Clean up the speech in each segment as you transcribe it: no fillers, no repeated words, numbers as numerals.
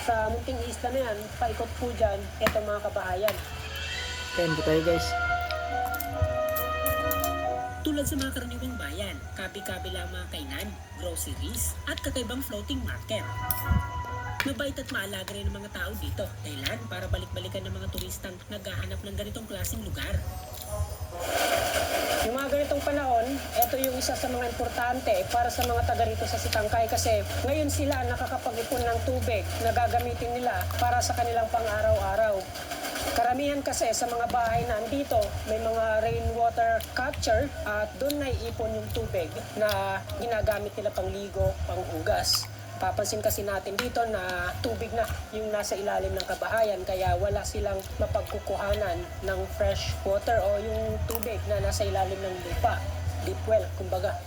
Sa munting isla na yan, paikot po dyan, eto mga kabahayan. Kain po tayo guys. Tulad sa mga karaniwang bayan, kabi-kabi lang mga kainan, groceries, at kakaibang floating market. Mabait at maalaga rin ng mga tao dito, dahilan para balik-balikan ng mga turistang naghahanap ng ganitong klaseng lugar. Yung mga ganitong panahon, ito yung isa sa mga importante para sa mga taga rito sa Sitangkay kasi ngayon sila nakakapag-ipon ng tubig na gagamitin nila para sa kanilang pang-araw-araw. Karamihan kasi sa mga bahay na andito, may mga rainwater capture at doon naiipon yung tubig na ginagamit nila pangligo, panghugas. Papansin kasi natin dito na tubig na yung nasa ilalim ng kabahayan kaya wala silang mapagkukuhanan ng fresh water o yung tubig na nasa ilalim ng lupa. Deep well, kumbaga.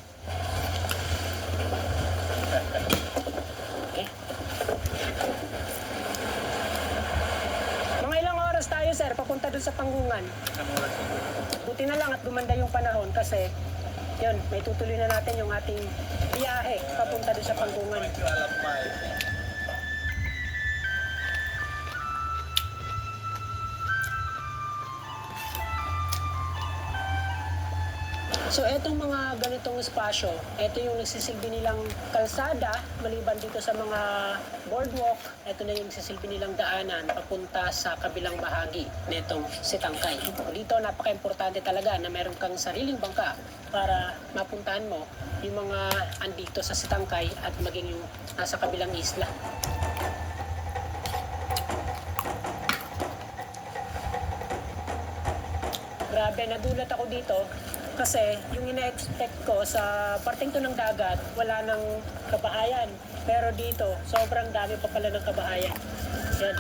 Okay. Mga ilang oras tayo, sir, papunta dun sa Panggungan. Buti na lang at gumanda yung panahon kasi yun, may tutuloy na natin yung ating biyahe papunta doon sa Panggungan. So etong mga ganitong espasyo, ito yung nagsisilbi nilang kalsada, maliban dito sa mga boardwalk, ito na yung nagsisilbi nilang daanan papunta sa kabilang bahagi nitong Sitangkay. Dito napaka-importante talaga na meron kang sariling bangka para mapuntahan mo yung mga andito sa Sitangkay at maging yung nasa kabilang isla. Grabe, nadulat ako dito kasi yung ina-expect ko sa parteng to ng dagat, wala nang kabahayan. Pero dito, sobrang dami pa pala ng kabahayan. Yan.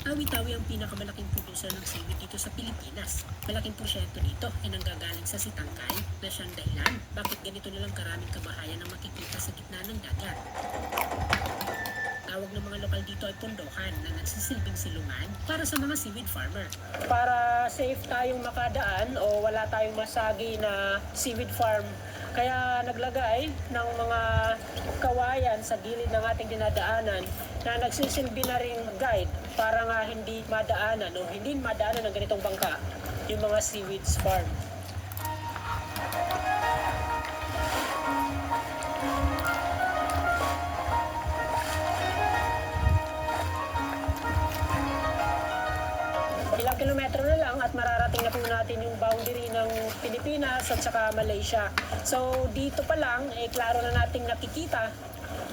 Awi-tawi ang pinakamalaking producer ng seaweed dito sa Pilipinas. Malaking porsyento dito ay nanggagaling sa Sitangkay na siyang dahilan bakit ganito nilang karaming kabahayan ang makikita sa gitna ng dagat. Tawag ng mga lokal dito ay pundokan na nagsisilbing silungan para sa mga seaweed farmer. Para safe tayong makadaan o wala tayong masagi na seaweed farm, kaya naglagay ng mga kawayan sa gilid ng ating dinadaanan na nagsisilbi na ring guide para nga hindi madaanan o hindi madaanan ng ganitong bangka yung mga seaweeds farm. Ilang kilometro na lang at mararating na po natin yung boundary ng Pilipinas at saka Malaysia. So dito pa lang, klaro na nating nakikita,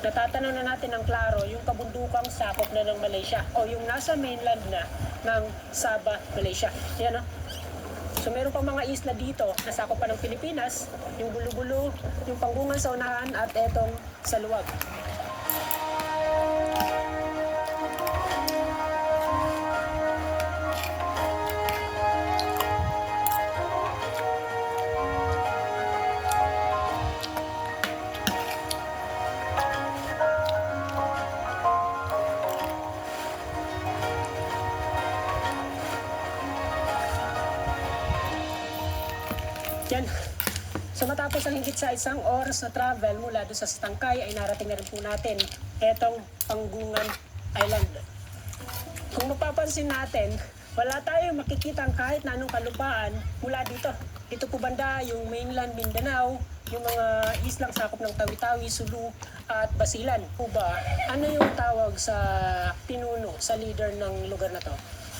natatanaw na natin ng klaro yung kabundukang sakop na ng Malaysia o yung nasa mainland na ng Sabah, Malaysia. Yan o. So meron pang mga isla dito na sakop pa ng Pilipinas, yung Bulu-Bulu, yung Panggungan sa unahan at etong sa luwag. Yan. So matapos ang higit sa isang oras na travel mula doon sa Sitangkay ay narating na rin po natin etong Panggungan Island. Kung mapapansin natin, wala tayong makikita kahit na anong kalupaan mula dito. Ito po banda yung mainland Mindanao, yung mga islang sakop ng Tawi-Tawi, Sulu at Basilan. Po ba, ano yung tawag sa pinuno, sa leader ng lugar na to?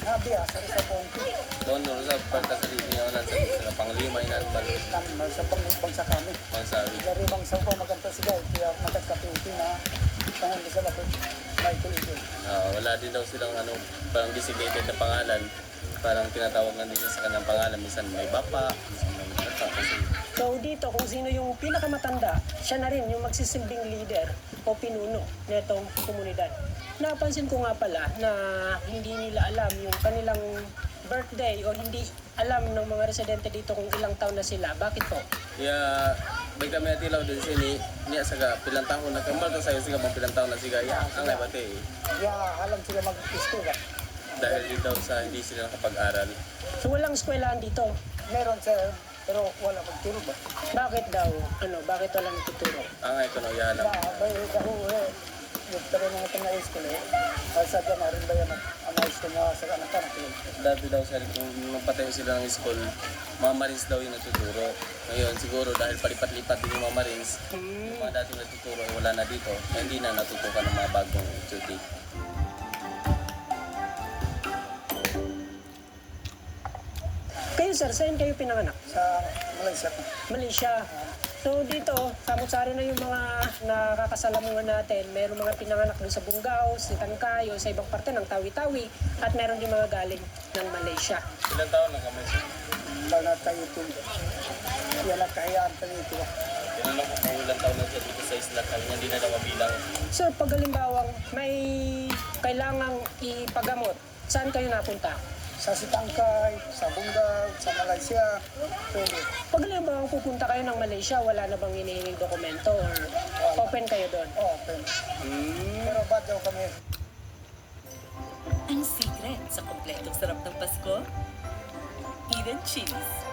Sabi sa Ponti. Doon sa pagkasaliti niya wala sa panglima inan balik Sa pangsa kami. mansawi. Dari bang sa po maganda sila. Kaya matagkapiuti na pangundi sa lapit. May tuloy. Wala din daw silang parang designated na pangalan. Parang tinatawag nga din siya sa kanyang pangalan. Minsan may bapa, minsan may bata. So dito, kung sino yung pinakamatanda, siya na rin yung magsisilbing leader o pinuno nitong komunidad. Napansin ko nga pala na hindi nila alam yung kanilang birthday o hindi alam ng mga residente dito kung ilang taon na sila. Bakit po? Kaya may kami atilaw din sini niya sa pilang taon na kamal to sayo siya mga pilang taon na siya ang ay bate Kaya alam sila mag-iskola. dahil din daw sa hindi sila nakapag-aral. So walang eskwelahan dito. Meron sir, pero wala magturo ba? Bakit daw? Bakit walang tuturo? Ang ay kuno yan May daho yung pero high school eh. Ay sadya na rin ba yan ang high school na sa anak-anak yun. Dati daw sir, kung napatayo sila ng school, mga Marines daw yung natuturo. Ngayon siguro dahil palipat-lipat din yung mga Marines, yung mga dating natuturo ay wala na dito, hindi na natutukan ng mga bagong duty. Kayo sir, saan kayo pinanganak? Sa Malaysia po. Malaysia. So dito, samut-sari na yung mga nakakasalamuhan natin. Meron mga pinanganak doon sa Bunggao, sa Tangkay, o sa ibang parte ng Tawi-Tawi. At meron din mga galing ng Malaysia. Ilang taon na kami? Bala tayo ito. Yan ang kahiyaan tayo ito. Tinanong ko kung ilang taon na siya dito sa isla, kaya hindi na daw mabilang. Sir, pag halimbawang may kailangang ipagamot, saan kayo napunta? Sa Sitangkay, sa Bunggao, sa Malaysia. Pwede. Pag halimbawang pupunta kayo ng Malaysia, wala na bang hinihinging dokumento or open kayo doon? Open. Pero ba't daw kami? Ang secret sa kompletong sarap ng Pasko? Eden Cheese.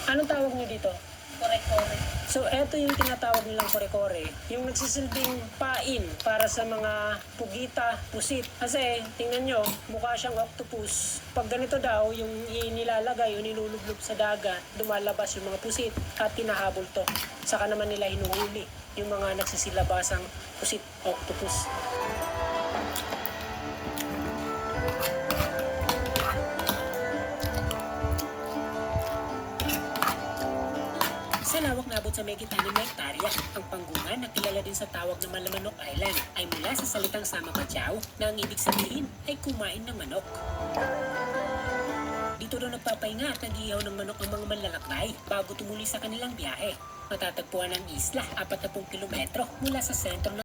Anong tawag niyo dito? Kore-kore. So, eto yung tinatawag nilang kore-kore. Yung nagsisilbing pain para sa mga pugita, pusit. Kasi, tingnan nyo, mukha siyang octopus. Pag ganito daw, yung inilalagay, yung nilulublob sa dagat, dumalabas yung mga pusit at tinahabol to. Saka naman nila hinuhuli yung mga nagsisilabasang pusit, octopus. Sa lawak na abot sa may gitna ng hektarya, ang panggungan na kilala din sa tawag na Malamanok Island ay mula sa salitang sama kachaw na ang ibig sabihin ay kumain ng manok. Dito daw nagpapahinga at nag-iihaw ng manok ang mga manlalakbay bago tumuli sa kanilang biyahe. Matatagpuan ang isla 40 kilometro mula sa sentro ng